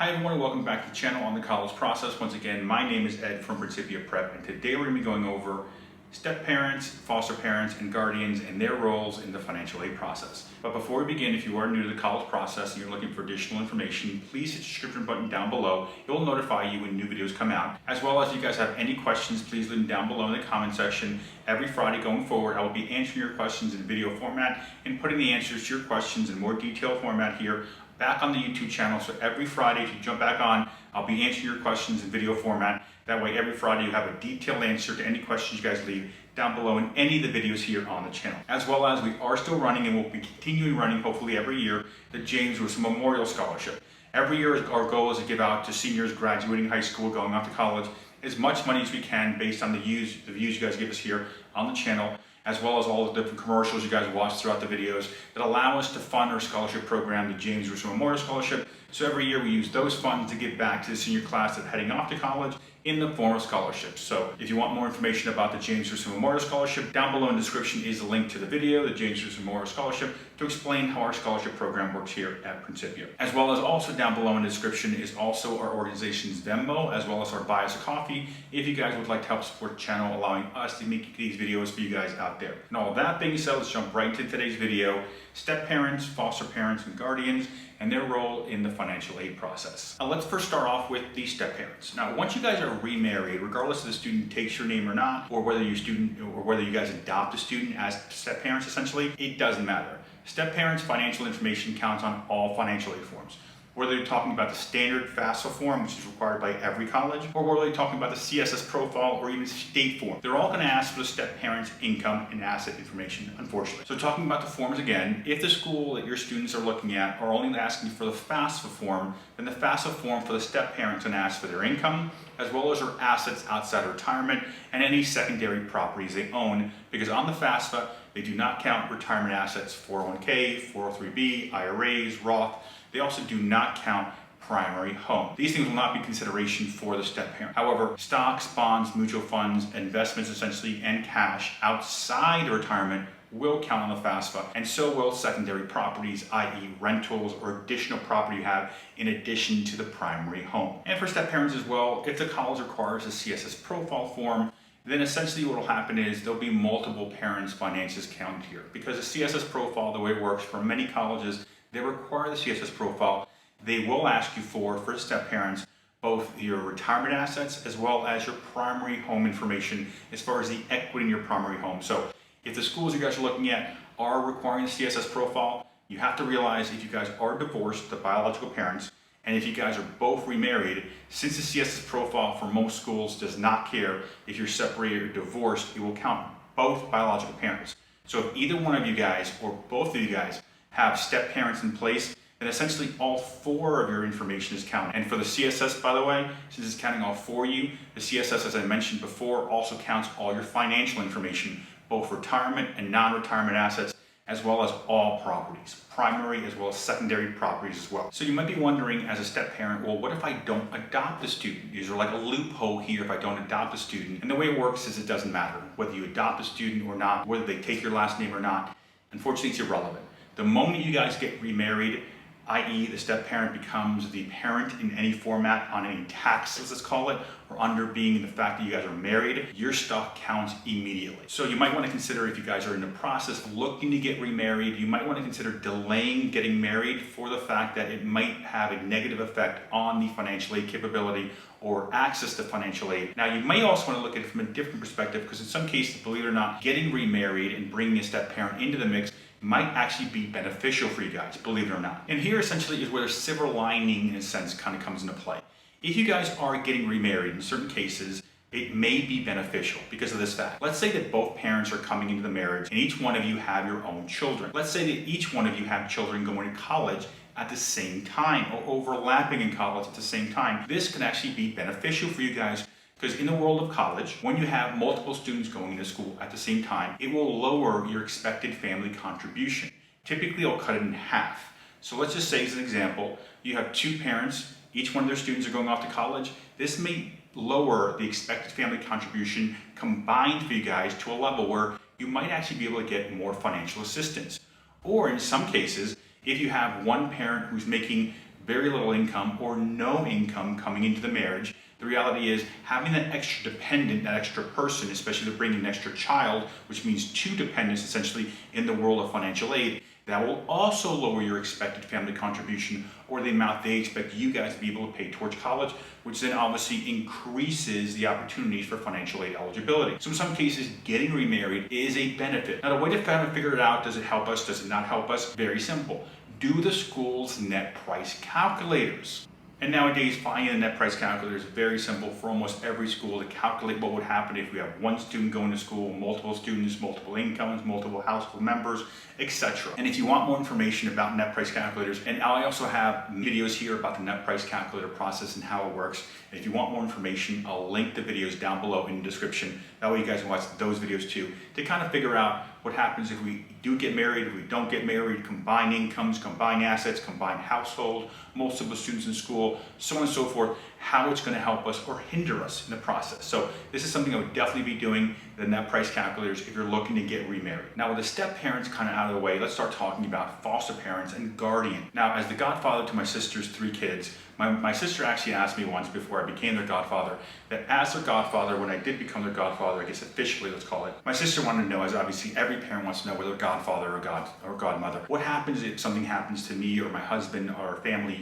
Hi everyone, welcome back to the channel on the college process. Once again, my name is Ed from Principia Prep, and today we're going to be going over step parents, foster parents, and guardians and their roles in the financial aid process. But before we begin, if you are new to the college process and you're looking for additional information, please hit the subscription button down below. It will notify you when new videos come out. As well as if you guys have any questions, please leave them down below in the comment section. Every Friday going forward, I will be answering your questions in video format and putting the answers to your questions in more detailed format here back on the YouTube channel. So every Friday, if you jump back on, I'll be answering your questions in video format. That way, every Friday you have a detailed answer to any questions you guys leave down below in any of the videos here on the channel. As well as we are still running and will be continuing running, hopefully every year, the James Russo Memorial Scholarship. Every year, our goal is to give out to seniors graduating high school, going off to college, as much money as we can based on the views you guys give us here on the channel, as well as all the different commercials you guys watch throughout the videos that allow us to fund our scholarship program, the James Russo Memorial Scholarship. So every year we use those funds to give back to the senior class that's heading off to college in the form of scholarships. So if you want more information about the James Russo Memorial Scholarship, down below in the description is a link to the video, the James Russo Memorial Scholarship, to explain how our scholarship program works here at Principia. As well as also down below in the description is also our organization's Venmo, as well as our buy us a coffee, if you guys would like to help support the channel, allowing us to make these videos for you guys out there. And all that being said, let's jump right into today's video: step parents, foster parents, and guardians, and their role in the financial aid process. Now let's first start off with the step parents. Now once you guys are remarried, regardless if the student takes your name or not, or whether you guys adopt a student as step parents, essentially, it doesn't matter. Step parents' financial information counts on all financial aid forms. Whether you're talking about the standard FAFSA form, which is required by every college, or whether you're talking about the CSS profile or even state form, they're all going to ask for the step parents' income and asset information, unfortunately. So talking about the forms again, if the school that your students are looking at are only asking for the FAFSA form, then the FAFSA form for the step parents can ask for their income, as well as their assets outside of retirement and any secondary properties they own, because on the FAFSA, they do not count retirement assets, 401k, 403b, IRAs, Roth. They also do not count primary home. These things will not be consideration for the step parent. However, stocks, bonds, mutual funds, investments essentially, and cash outside retirement will count on the FAFSA, and so will secondary properties, i.e. rentals or additional property you have in addition to the primary home. And for step parents as well, if the college requires a CSS profile form, then essentially what will happen is there'll be multiple parents' finances counted here. Because the CSS profile, the way it works for many colleges, they require the CSS profile. They will ask you for step parents, both your retirement assets as well as your primary home information as far as the equity in your primary home. So if the schools you guys are looking at are requiring the CSS profile, you have to realize if you guys are divorced, the biological parents, and if you guys are both remarried, since the CSS profile for most schools does not care if you're separated or divorced, it will count both biological parents. So if either one of you guys or both of you guys have step parents in place, then essentially all four of your information is counted. And for the CSS, by the way, since it's counting all four of you, the CSS, as I mentioned before, also counts all your financial information, both retirement and non-retirement assets, as well as all properties, primary as well as secondary properties as well. So you might be wondering as a step parent, well, what if I don't adopt a student? Is there like a loophole here if I don't adopt a student? And the way it works is it doesn't matter whether you adopt a student or not, whether they take your last name or not. Unfortunately, it's irrelevant. The moment you guys get remarried, i.e. the step parent becomes the parent in any format on any tax, let's call it, or under being the fact that you guys are married, your stuff counts immediately. So you might want to consider, if you guys are in the process of looking to get remarried, you might want to consider delaying getting married for the fact that it might have a negative effect on the financial aid capability or access to financial aid. Now, you may also want to look at it from a different perspective, because in some cases, believe it or not, getting remarried and bringing a step parent into the mix might actually be beneficial for you guys, believe it or not. And here essentially is where the silver lining, in a sense, kind of comes into play. If you guys are getting remarried, in certain cases, it may be beneficial because of this fact. Let's say that both parents are coming into the marriage and each one of you have your own children. Let's say that each one of you have children going to college at the same time or overlapping in college at the same time. This can actually be beneficial for you guys, because in the world of college, when you have multiple students going into school at the same time, it will lower your expected family contribution. Typically, it'll cut it in half. So let's just say, as an example, you have two parents, each one of their students are going off to college. This may lower the expected family contribution combined for you guys to a level where you might actually be able to get more financial assistance. Or in some cases, if you have one parent who's making very little income or no income coming into the marriage, the reality is having that extra dependent, that extra person, especially if they're bringing an extra child, which means two dependents essentially in the world of financial aid, that will also lower your expected family contribution or the amount they expect you guys to be able to pay towards college, which then obviously increases the opportunities for financial aid eligibility. So in some cases, getting remarried is a benefit. Now the way to kind of figure it out, does it help us, does it not help us? Very simple. Do the school's net price calculators. And nowadays, finding a net price calculator is very simple for almost every school to calculate what would happen if we have one student going to school, multiple students, multiple incomes, multiple household members, etc. And if you want more information about net price calculators, and I also have videos here about the net price calculator process and how it works. And if you want more information, I'll link the videos down below in the description. That way you guys can watch those videos too, to kind of figure out what happens if we do get married, if we don't get married, combine incomes, combine assets, combine household, multiple students in school, so on and so forth, how it's going to help us or hinder us in the process. So this is something I would definitely be doing, the net price calculators, if you're looking to get remarried. Now with the step parents kind of out of the way, let's start talking about foster parents and guardian. Now as the godfather to my sister's 3 kids, my sister actually asked me once before I became their godfather, that as their godfather, when I did become their godfather, I guess officially let's call it, my sister wanted to know, as obviously every parent wants to know, whether godfather or godmother, what happens if something happens to me or my husband or family,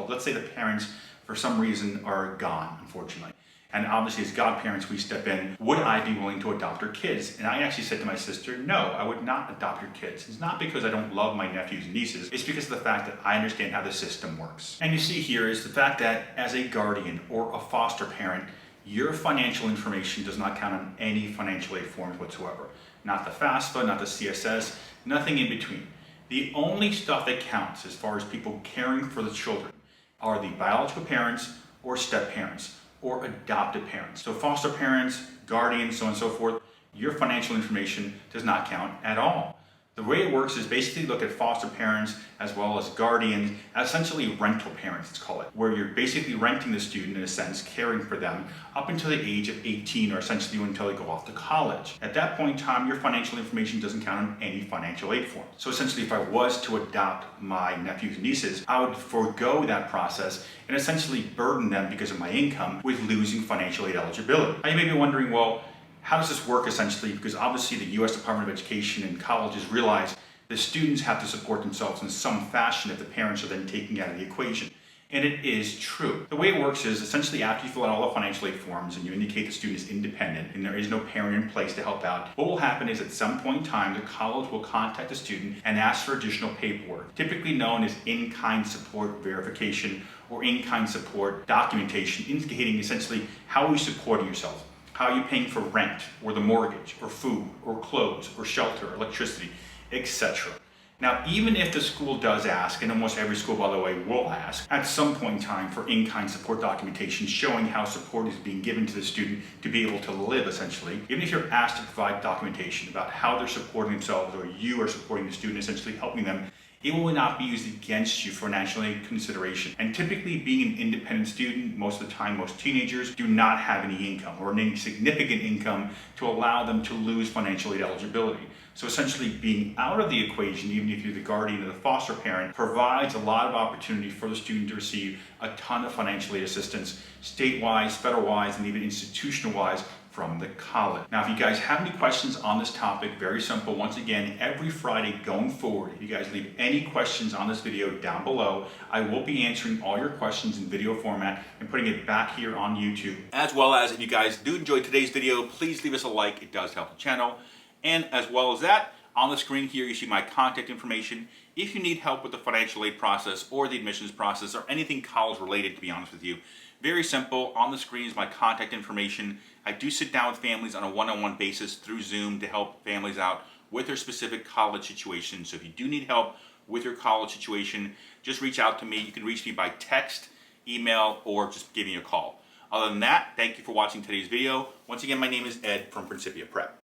let's say the parents for some reason are gone, unfortunately. And obviously as godparents, we step in, would I be willing to adopt her kids? And I actually said to my sister, no, I would not adopt your kids. It's not because I don't love my nephews and nieces, it's because of the fact that I understand how the system works. And you see here is the fact that as a guardian or a foster parent, your financial information does not count on any financial aid forms whatsoever. Not the FAFSA, not the CSS, nothing in between. The only stuff that counts as far as people caring for the children are the biological parents or step parents or adopted parents. So foster parents, guardians, so on and so forth, your financial information does not count at all. The way it works is basically look at foster parents as well as guardians, essentially rental parents, let's call it, where you're basically renting the student in a sense, caring for them up until the age of 18 or essentially until they go off to college. At that point in time, your financial information doesn't count on any financial aid form. So essentially if I was to adopt my nephews and nieces, I would forego that process and essentially burden them because of my income with losing financial aid eligibility. Now you may be wondering, well, how does this work essentially? Because obviously the U.S. Department of Education and colleges realize the students have to support themselves in some fashion if the parents are then taken out of the equation. And it is true. The way it works is essentially after you fill out all the financial aid forms and you indicate the student is independent and there is no parent in place to help out, what will happen is at some point in time, the college will contact the student and ask for additional paperwork, typically known as in-kind support verification or in-kind support documentation, indicating essentially how are you supporting yourself. How are you paying for rent, or the mortgage, or food, or clothes, or shelter, or electricity, etc. Now, even if the school does ask, and almost every school, by the way, will ask, at some point in time for in-kind support documentation showing how support is being given to the student to be able to live, essentially, even if you're asked to provide documentation about how they're supporting themselves, or you are supporting the student, essentially helping them, it will not be used against you for national aid consideration. And typically being an independent student, most of the time, most teenagers do not have any income or any significant income to allow them to lose financial aid eligibility. So essentially being out of the equation, even if you're the guardian or the foster parent, provides a lot of opportunity for the student to receive a ton of financial aid assistance, state-wise, federal-wise, and even institutional-wise, from the college. Now, if you guys have any questions on this topic, very simple. Once again, every Friday going forward, if you guys leave any questions on this video down below, I will be answering all your questions in video format and putting it back here on YouTube. As well as if you guys do enjoy today's video, please leave us a like. It does help the channel. And as well as that, on the screen here, you see my contact information. If you need help with the financial aid process or the admissions process or anything college related, to be honest with you, very simple. On the screen is my contact information. I do sit down with families on a one-on-one basis through Zoom to help families out with their specific college situation. So if you do need help with your college situation, just reach out to me. You can reach me by text, email, or just give me a call. Other than that, thank you for watching today's video. Once again, my name is Ed from Principia Prep.